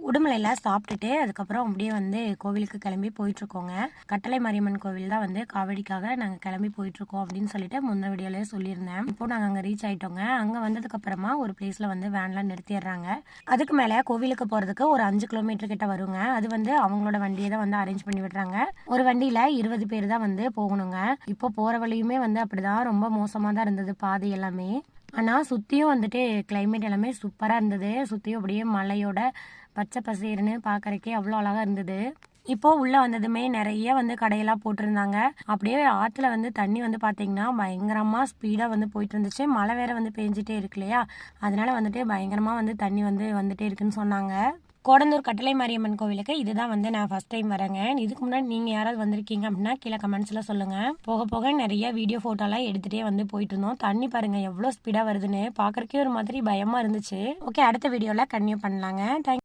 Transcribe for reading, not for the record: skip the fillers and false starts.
உடுமலையில் சாப்பிட்டுட்டு அதுக்கப்புறம் அப்படியே வந்து கோவிலுக்கு கிளம்பி போயிட்டுருக்கோங்க. கட்டளை மாரியம்மன் கோவில் தான் வந்து காவடிக்காக நாங்கள் கிளம்பி போயிட்டுருக்கோம் அப்படின்னு சொல்லிட்டு முன்ன வீடியோலேயே சொல்லியிருந்தேன். இப்போ நாங்கள் அங்கே ரீச் ஆகிட்டோங்க. அங்கே வந்ததுக்கப்புறமா ஒரு பிளேஸில் வந்து வேன்லாம் நிறுத்திடுறாங்க. அதுக்கு மேலே கோவிலுக்கு போகிறதுக்கு ஒரு 5 கிலோமீட்டர் கிட்ட வருங்க. அது வந்து அவங்களோட வண்டியை தான் வந்து அரேஞ்ச் பண்ணி விடுறாங்க. ஒரு வண்டியில் 20 பேர் தான் வந்து போகணுங்க. இப்போ போகிற வழியுமே வந்து அப்படிதான் ரொம்ப மோசமாக தான் இருந்தது பாதை எல்லாமே. ஆனால் சுற்றியும் வந்துட்டு கிளைமேட் எல்லாமே சூப்பராக இருந்தது. சுற்றியும் அப்படியே மலையோட பச்சை பசேர்னு பார்க்கறக்கே அவ்வளோ அழகாக இருந்தது. இப்போ உள்ளே வந்ததுமே நிறைய வந்து கடையெல்லாம் போட்டிருந்தாங்க. அப்படியே ஆற்றுல வந்து தண்ணி வந்து பார்த்தீங்கன்னா பயங்கரமாக ஸ்பீடாக வந்து போயிட்டு இருந்துச்சு. மழை வேற வந்து பெஞ்சிட்டே இருக்கு இல்லையா, அதனால வந்துட்டு பயங்கரமாக வந்து தண்ணி வந்து வந்துட்டே இருக்குன்னு சொன்னாங்க. கோடந்தூர் கட்டளை மாரியம்மன் கோவிலுக்கு இதுதான் வந்து நான் ஃபர்ஸ்ட் டைம் வரேங்க. இதுக்கு முன்னாடி நீங்கள் யாராவது வந்திருக்கீங்க அப்படின்னா கீழே கமெண்ட்ஸில் சொல்லுங்கள். போக போக நிறைய வீடியோ ஃபோட்டோலாம் எடுத்துகிட்டே வந்து போயிட்டு இருந்தோம். தண்ணி பாருங்கள் எவ்வளோ ஸ்பீடாக வருதுன்னு பார்க்குறக்கே ஒரு மாதிரி பயமாக இருந்துச்சு. ஓகே, அடுத்த வீடியோவில் கன்டினியூ பண்ணலாங்க. தேங்க்யூ.